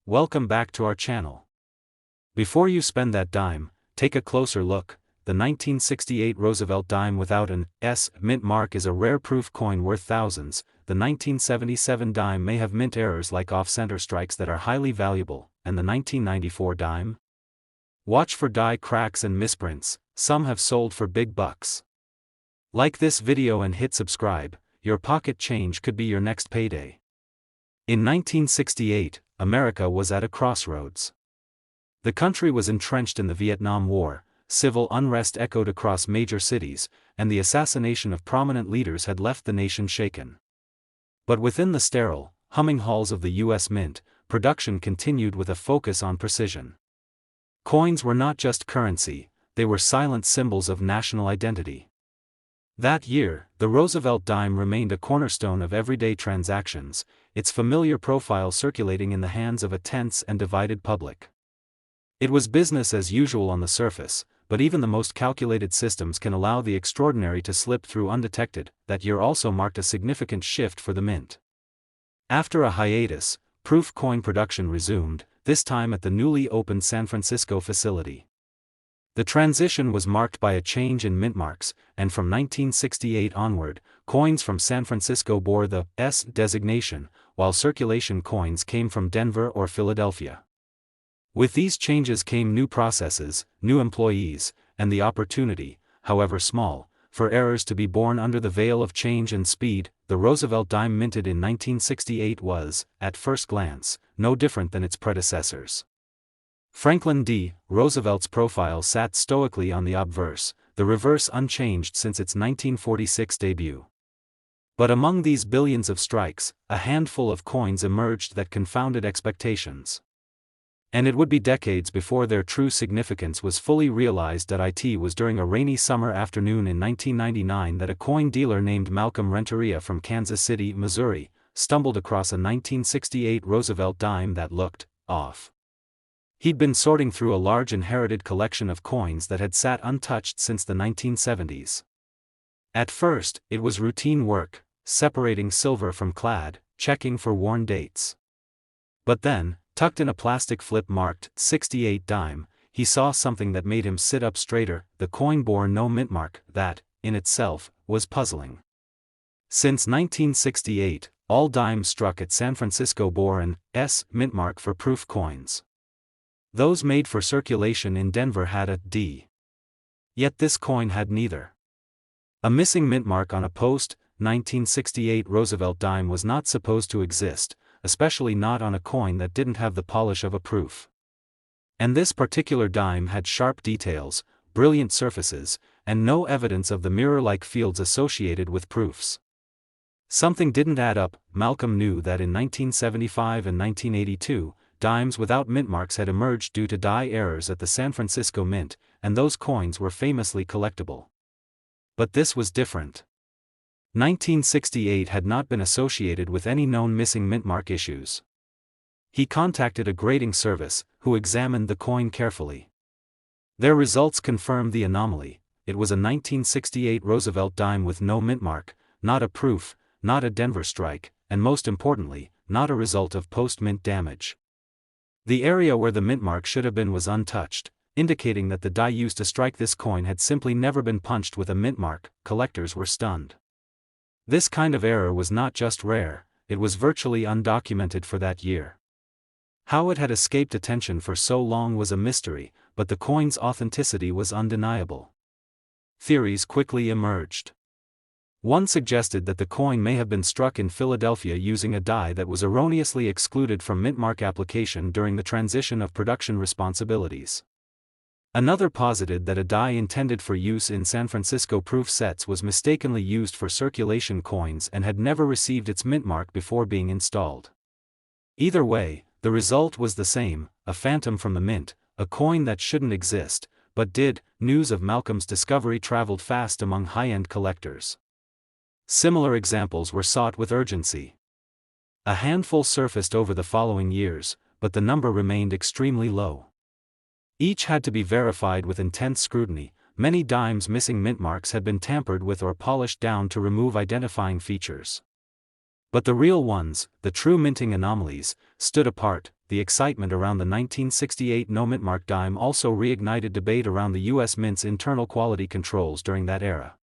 welcome back to our channel. Before you spend that dime, take a closer look. The 1968 Roosevelt dime without an S mint mark is a rare proof coin worth thousands. The 1977 dime may have mint errors like off-center strikes that are highly valuable, and the 1994 dime? Watch for die cracks and misprints, some have sold for big bucks. Like this video and hit subscribe, your pocket change could be your next payday. In 1968, America was at a crossroads. The country was entrenched in the Vietnam War, civil unrest echoed across major cities, and the assassination of prominent leaders had left the nation shaken. But within the sterile, humming halls of the U.S. Mint, production continued with a focus on precision. Coins were not just currency, they were silent symbols of national identity. That year, the Roosevelt dime remained a cornerstone of everyday transactions, its familiar profile circulating in the hands of a tense and divided public. It was business as usual on the surface, but even the most calculated systems can allow the extraordinary to slip through undetected. That year also marked a significant shift for the mint. After a hiatus, proof coin production resumed, this time at the newly opened San Francisco facility. The transition was marked by a change in mint marks, and from 1968 onward, coins from San Francisco bore the S designation, while circulation coins came from Denver or Philadelphia. With these changes came new processes, new employees, and the opportunity, however small, for errors to be born under the veil of change and speed. The Roosevelt dime minted in 1968 was, at first glance, no different than its predecessors. Franklin D. Roosevelt's profile sat stoically on the obverse, the reverse unchanged since its 1946 debut. But among these billions of strikes, a handful of coins emerged that confounded expectations. And it would be decades before their true significance was fully realized. It was during a rainy summer afternoon in 1999 that a coin dealer named Malcolm Renteria from Kansas City, Missouri, stumbled across a 1968 Roosevelt dime that looked off. He'd been sorting through a large inherited collection of coins that had sat untouched since the 1970s. At first, it was routine work, separating silver from clad, checking for worn dates. But then, tucked in a plastic flip marked 68 dime, he saw something that made him sit up straighter. The coin bore no mint mark. That, in itself, was puzzling. Since 1968, all dimes struck at San Francisco bore an S mint mark for proof coins. Those made for circulation in Denver had a D. Yet this coin had neither. A missing mint mark on a post-1968 Roosevelt dime was not supposed to exist, especially not on a coin that didn't have the polish of a proof. And this particular dime had sharp details, brilliant surfaces, and no evidence of the mirror-like fields associated with proofs. Something didn't add up. Malcolm knew that in 1975 and 1982, dimes without mint marks had emerged due to die errors at the San Francisco Mint, and those coins were famously collectible. But this was different. 1968 had not been associated with any known missing mint mark issues. He contacted a grading service, who examined the coin carefully. Their results confirmed the anomaly. It was a 1968 Roosevelt dime with no mint mark, not a proof, not a Denver strike, and most importantly, not a result of post-mint damage. The area where the mint mark should have been was untouched, indicating that the die used to strike this coin had simply never been punched with a mint mark. Collectors were stunned. This kind of error was not just rare, it was virtually undocumented for that year. How it had escaped attention for so long was a mystery, but the coin's authenticity was undeniable. Theories quickly emerged. One suggested that the coin may have been struck in Philadelphia using a die that was erroneously excluded from mint mark application during the transition of production responsibilities. Another posited that a die intended for use in San Francisco proof sets was mistakenly used for circulation coins and had never received its mint mark before being installed. Either way, the result was the same, a phantom from the mint, a coin that shouldn't exist, but did. News of Malcolm's discovery traveled fast among high-end collectors. Similar examples were sought with urgency. A handful surfaced over the following years, but the number remained extremely low. Each had to be verified with intense scrutiny. Many dimes missing mint marks had been tampered with or polished down to remove identifying features. But the real ones, the true minting anomalies, stood apart. The excitement around the 1968 no-mintmark dime also reignited debate around the U.S. Mint's internal quality controls during that era.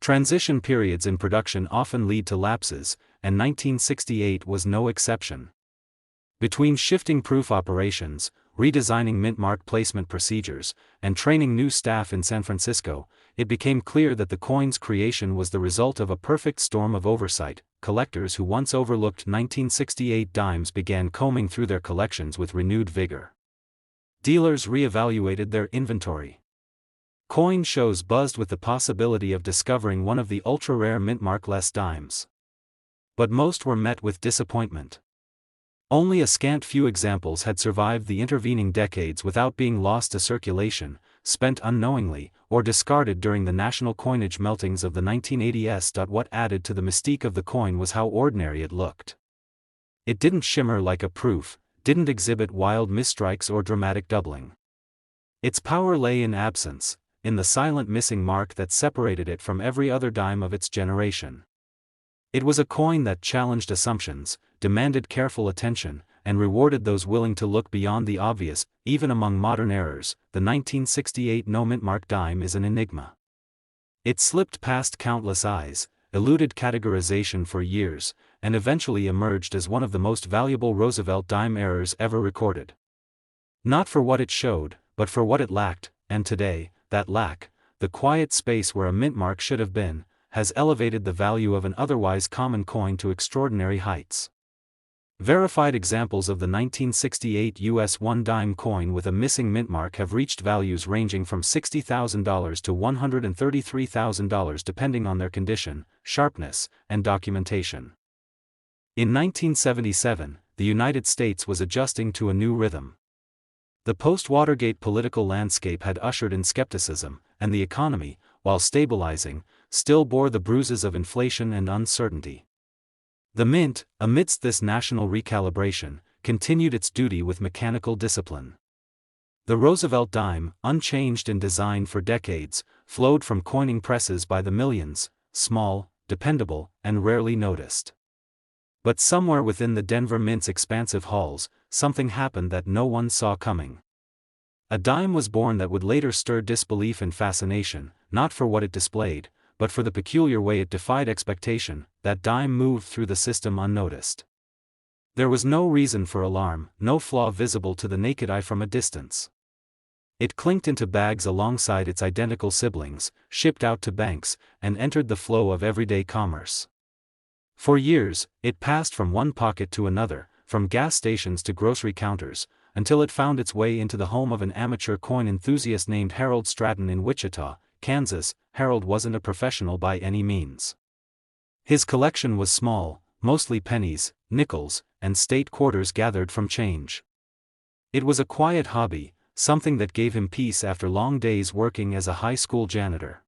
Transition periods in production often lead to lapses, and 1968 was no exception. Between shifting proof operations, redesigning mintmark placement procedures, and training new staff in San Francisco, it became clear that the coin's creation was the result of a perfect storm of oversight. Collectors who once overlooked 1968 dimes began combing through their collections with renewed vigor. Dealers re-evaluated their inventory. Coin shows buzzed with the possibility of discovering one of the ultra-rare mintmark-less dimes. But most were met with disappointment. Only a scant few examples had survived the intervening decades without being lost to circulation, spent unknowingly, or discarded during the national coinage meltings of the 1980s. What added to the mystique of the coin was how ordinary it looked. It didn't shimmer like a proof, didn't exhibit wild misstrikes or dramatic doubling. Its power lay in absence, in the silent missing mark that separated it from every other dime of its generation. It was a coin that challenged assumptions, demanded careful attention, and rewarded those willing to look beyond the obvious. Even among modern errors, the 1968 no-mintmark dime is an enigma. It slipped past countless eyes, eluded categorization for years, and eventually emerged as one of the most valuable Roosevelt dime errors ever recorded. Not for what it showed, but for what it lacked, and today, that lack, the quiet space where a mintmark should have been, has elevated the value of an otherwise common coin to extraordinary heights. Verified examples of the 1968 US 1-dime coin with a missing mintmark have reached values ranging from $60,000 to $133,000 depending on their condition, sharpness, and documentation. In 1977, the United States was adjusting to a new rhythm. The post-Watergate political landscape had ushered in skepticism, and the economy, while stabilizing, still bore the bruises of inflation and uncertainty. The Mint, amidst this national recalibration, continued its duty with mechanical discipline. The Roosevelt dime, unchanged in design for decades, flowed from coining presses by the millions, small, dependable, and rarely noticed. But somewhere within the Denver Mint's expansive halls, something happened that no one saw coming. A dime was born that would later stir disbelief and fascination, not for what it displayed, but for the peculiar way it defied expectation. That dime moved through the system unnoticed. There was no reason for alarm, no flaw visible to the naked eye from a distance. It clinked into bags alongside its identical siblings, shipped out to banks, and entered the flow of everyday commerce. For years, it passed from one pocket to another, from gas stations to grocery counters, until it found its way into the home of an amateur coin enthusiast named Harold Stratton in Wichita, Kansas. Harold wasn't a professional by any means. His collection was small, mostly pennies, nickels, and state quarters gathered from change. It was a quiet hobby, something that gave him peace after long days working as a high school janitor.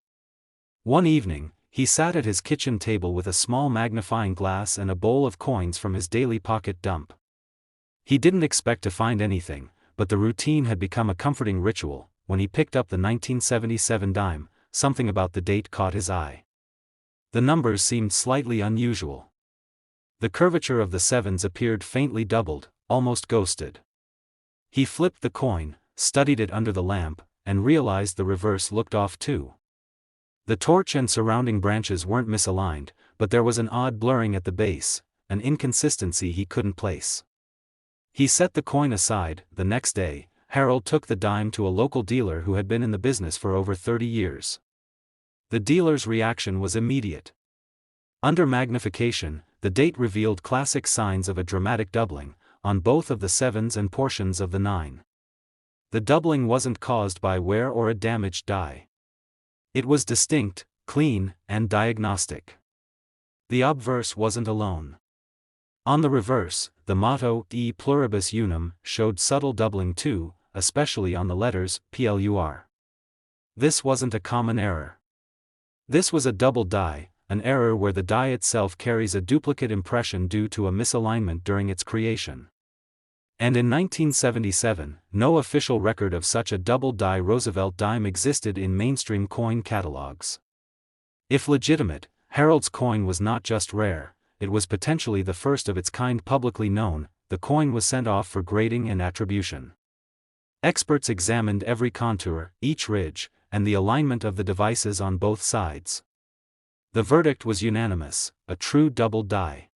One evening, he sat at his kitchen table with a small magnifying glass and a bowl of coins from his daily pocket dump. He didn't expect to find anything, but the routine had become a comforting ritual. When he picked up the 1977 dime, something about the date caught his eye. The numbers seemed slightly unusual. The curvature of the sevens appeared faintly doubled, almost ghosted. He flipped the coin, studied it under the lamp, and realized the reverse looked off too. The torch and surrounding branches weren't misaligned, but there was an odd blurring at the base, an inconsistency he couldn't place. He set the coin aside. The next day, Harold took the dime to a local dealer who had been in the business for over 30 years. The dealer's reaction was immediate. Under magnification, the date revealed classic signs of a dramatic doubling, on both of the sevens and portions of the nine. The doubling wasn't caused by wear or a damaged die. It was distinct, clean, and diagnostic. The obverse wasn't alone. On the reverse, the motto, E pluribus unum, showed subtle doubling too, especially on the letters, PLUR. This wasn't a common error. This was a double die, an error where the die itself carries a duplicate impression due to a misalignment during its creation. And in 1977, no official record of such a double die Roosevelt dime existed in mainstream coin catalogs. If legitimate, Harold's coin was not just rare, it was potentially the first of its kind publicly known. The coin was sent off for grading and attribution. Experts examined every contour, each ridge, and the alignment of the devices on both sides. The verdict was unanimous: a true double die.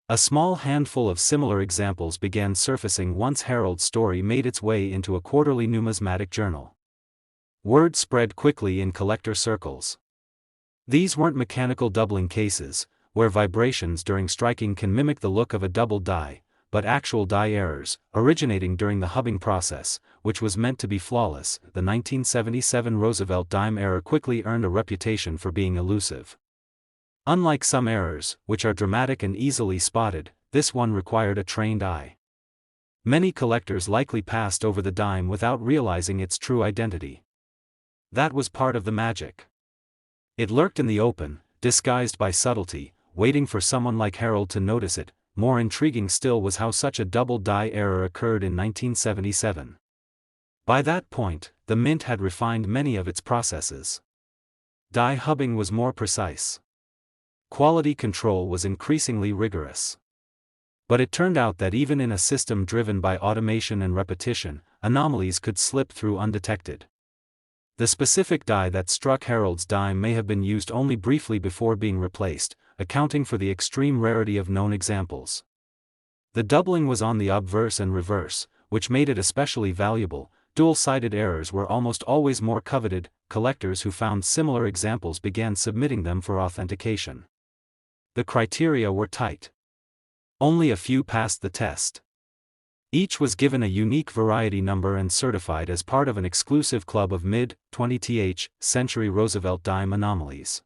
A small handful of similar examples began surfacing once Harold's story made its way into a quarterly numismatic journal. Word spread quickly in collector circles. These weren't mechanical doubling cases, where vibrations during striking can mimic the look of a double die, but actual die errors, originating during the hubbing process, which was meant to be flawless. The 1977 Roosevelt dime error quickly earned a reputation for being elusive. Unlike some errors, which are dramatic and easily spotted, this one required a trained eye. Many collectors likely passed over the dime without realizing its true identity. That was part of the magic. It lurked in the open, disguised by subtlety, waiting for someone like Harold to notice it. More intriguing still was how such a double die error occurred in 1977. By that point, the Mint had refined many of its processes. Die hubbing was more precise. Quality control was increasingly rigorous. But it turned out that even in a system driven by automation and repetition, anomalies could slip through undetected. The specific die that struck Harold's dime may have been used only briefly before being replaced, accounting for the extreme rarity of known examples. The doubling was on the obverse and reverse, which made it especially valuable. Dual-sided errors were almost always more coveted. Collectors who found similar examples began submitting them for authentication. The criteria were tight. Only a few passed the test. Each was given a unique variety number and certified as part of an exclusive club of mid-20th century Roosevelt dime anomalies.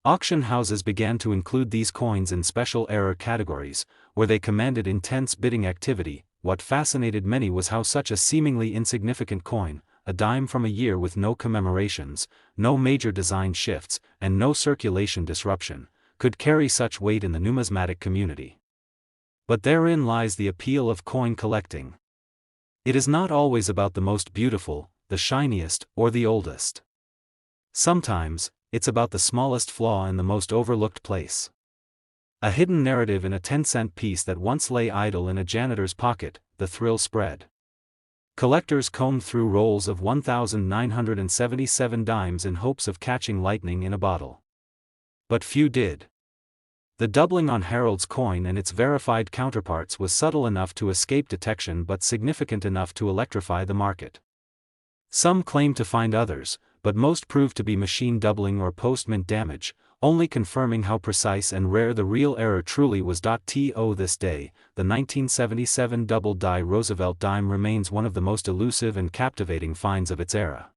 Auction houses began to include these coins in special error categories, where they commanded intense bidding activity. What fascinated many was how such a seemingly insignificant coin, a dime from a year with no commemorations, no major design shifts, and no circulation disruption, could carry such weight in the numismatic community. But therein lies the appeal of coin collecting. It is not always about the most beautiful, the shiniest, or the oldest. Sometimes, it's about the smallest flaw in the most overlooked place. A hidden narrative in a 10-cent piece that once lay idle in a janitor's pocket. The thrill spread. Collectors combed through rolls of 1,977 dimes in hopes of catching lightning in a bottle. But few did. The doubling on Harold's coin and its verified counterparts was subtle enough to escape detection but significant enough to electrify the market. Some claimed to find others, but most proved to be machine doubling or post-mint damage, only confirming how precise and rare the real error truly was. To this day, the 1977 double die Roosevelt dime remains one of the most elusive and captivating finds of its era.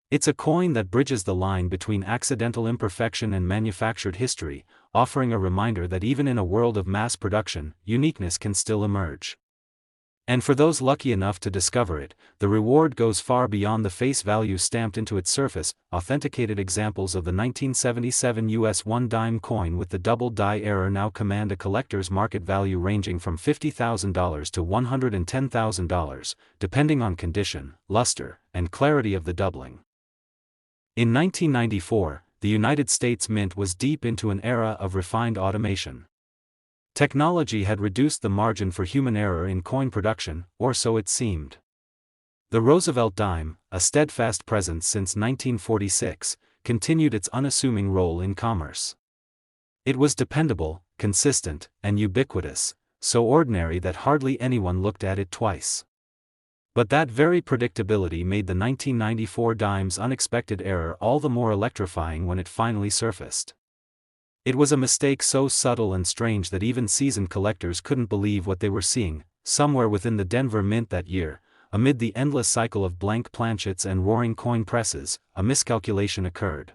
It's a coin that bridges the line between accidental imperfection and manufactured history, offering a reminder that even in a world of mass production, uniqueness can still emerge. And for those lucky enough to discover it, the reward goes far beyond the face value stamped into its surface. Authenticated examples of the 1977 US 1 coin with the double die error now command a collector's market value ranging from $50,000 to $110,000, depending on condition, luster, and clarity of the doubling. In 1994, the United States Mint was deep into an era of refined automation. Technology had reduced the margin for human error in coin production, or so it seemed. The Roosevelt dime, a steadfast presence since 1946, continued its unassuming role in commerce. It was dependable, consistent, and ubiquitous, so ordinary that hardly anyone looked at it twice. But that very predictability made the 1994 dime's unexpected error all the more electrifying when it finally surfaced. It was a mistake so subtle and strange that even seasoned collectors couldn't believe what they were seeing. Somewhere within the Denver Mint that year, amid the endless cycle of blank planchets and roaring coin presses, a miscalculation occurred.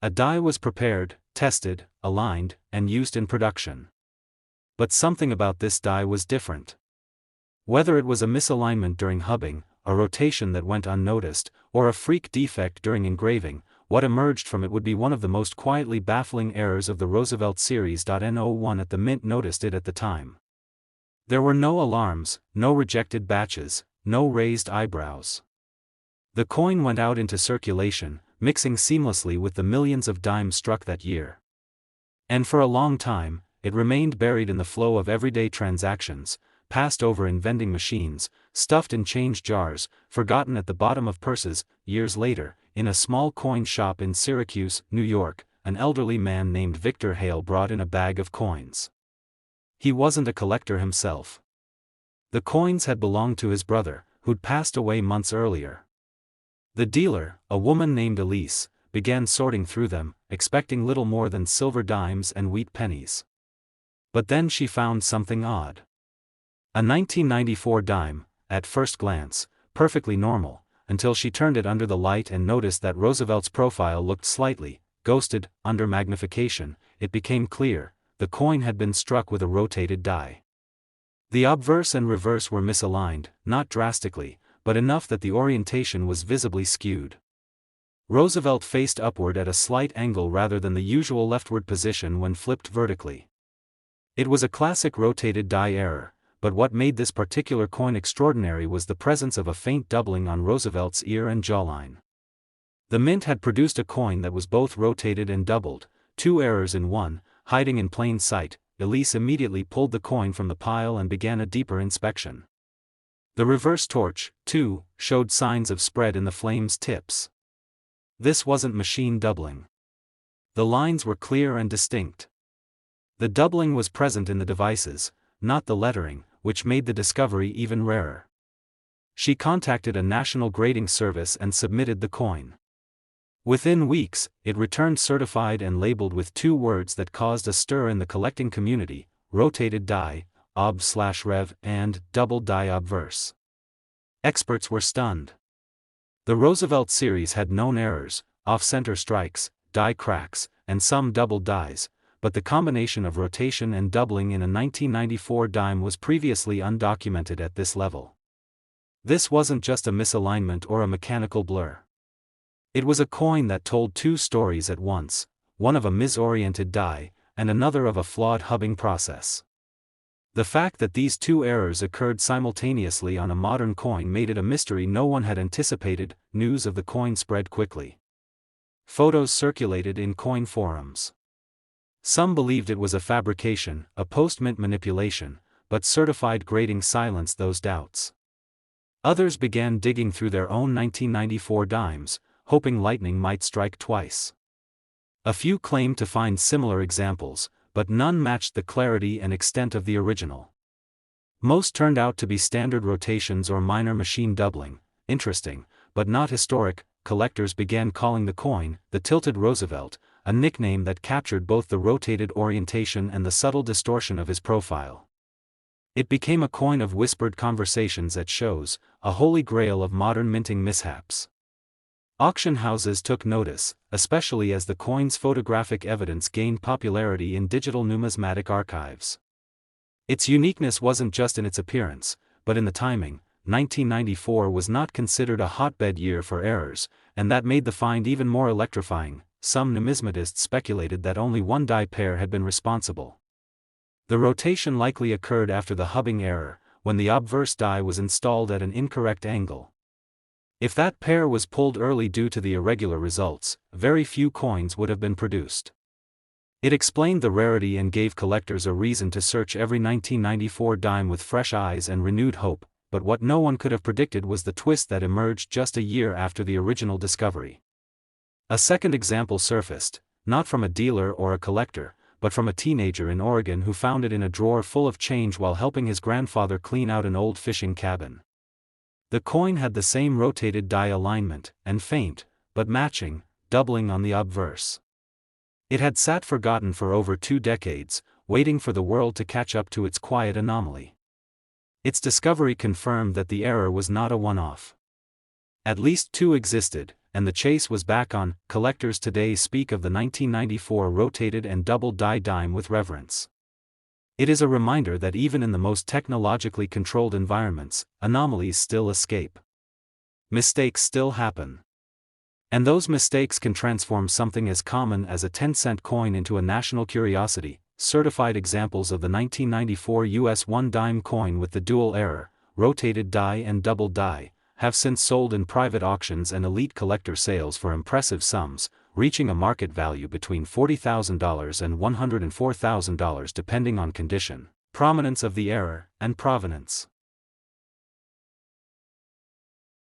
A die was prepared, tested, aligned, and used in production. But something about this die was different. Whether it was a misalignment during hubbing, a rotation that went unnoticed, or a freak defect during engraving, what emerged from it would be one of the most quietly baffling errors of the Roosevelt series. No one at the Mint noticed it at the time. There were no alarms, no rejected batches, no raised eyebrows. The coin went out into circulation, mixing seamlessly with the millions of dimes struck that year. And for a long time, it remained buried in the flow of everyday transactions, passed over in vending machines, stuffed in change jars, forgotten at the bottom of purses. Years later, in a small coin shop in Syracuse, New York, an elderly man named Victor Hale brought in a bag of coins. He wasn't a collector himself. The coins had belonged to his brother, who'd passed away months earlier. The dealer, a woman named Elise, began sorting through them, expecting little more than silver dimes and wheat pennies. But then she found something odd. A 1994 dime, at first glance, perfectly normal, until she turned it under the light and noticed that Roosevelt's profile looked slightly ghosted. Under magnification, it became clear the coin had been struck with a rotated die. The obverse and reverse were misaligned, not drastically, but enough that the orientation was visibly skewed. Roosevelt faced upward at a slight angle rather than the usual leftward position when flipped vertically. It was a classic rotated die error, but what made this particular coin extraordinary was the presence of a faint doubling on Roosevelt's ear and jawline. The mint had produced a coin that was both rotated and doubled, two errors in one, hiding in plain sight. Elise immediately pulled the coin from the pile and began a deeper inspection. The reverse torch, too, showed signs of spread in the flame's tips. This wasn't machine doubling. The lines were clear and distinct. The doubling was present in the devices, not the lettering, which made the discovery even rarer. She contacted a national grading service and submitted the coin. Within weeks, it returned certified and labeled with two words that caused a stir in the collecting community: rotated die, ob/rev, and double die obverse. Experts were stunned. The Roosevelt series had known errors, off-center strikes, die cracks, and some doubled dies, but the combination of rotation and doubling in a 1994 dime was previously undocumented at this level. This wasn't just a misalignment or a mechanical blur. It was a coin that told two stories at once, one of a misoriented die, and another of a flawed hubbing process. The fact that these two errors occurred simultaneously on a modern coin made it a mystery no one had anticipated. News of the coin spread quickly. Photos circulated in coin forums. Some believed it was a fabrication, a post-mint manipulation, but certified grading silenced those doubts. Others began digging through their own 1994 dimes, hoping lightning might strike twice. A few claimed to find similar examples, but none matched the clarity and extent of the original. Most turned out to be standard rotations or minor machine doubling. Interesting, but not historic. Collectors began calling the coin the Tilted Roosevelt, a nickname that captured both the rotated orientation and the subtle distortion of his profile. It became a coin of whispered conversations at shows, a holy grail of modern minting mishaps. Auction houses took notice, especially as the coin's photographic evidence gained popularity in digital numismatic archives. Its uniqueness wasn't just in its appearance, but in the timing. 1994 was not considered a hotbed year for errors, and that made the find even more electrifying. Some numismatists speculated that only one die pair had been responsible. The rotation likely occurred after the hubbing error, when the obverse die was installed at an incorrect angle. If that pair was pulled early due to the irregular results, very few coins would have been produced. It explained the rarity and gave collectors a reason to search every 1994 dime with fresh eyes and renewed hope, but what no one could have predicted was the twist that emerged just a year after the original discovery. A second example surfaced, not from a dealer or a collector, but from a teenager in Oregon who found it in a drawer full of change while helping his grandfather clean out an old fishing cabin. The coin had the same rotated die alignment, and faint, but matching, doubling on the obverse. It had sat forgotten for over 2 decades, waiting for the world to catch up to its quiet anomaly. Its discovery confirmed that the error was not a one-off. At least two existed, and the chase was back on. Collectors today speak of the 1994 rotated and double die dime with reverence. It is a reminder that even in the most technologically controlled environments, anomalies still escape. Mistakes still happen. And those mistakes can transform something as common as a 10-cent coin into a national curiosity. Certified examples of the 1994 US 1-dime coin with the dual error, rotated die and double die, have since sold in private auctions and elite collector sales for impressive sums. reaching a market value between $40,000 and $104,000 depending on condition, prominence of the error, and provenance.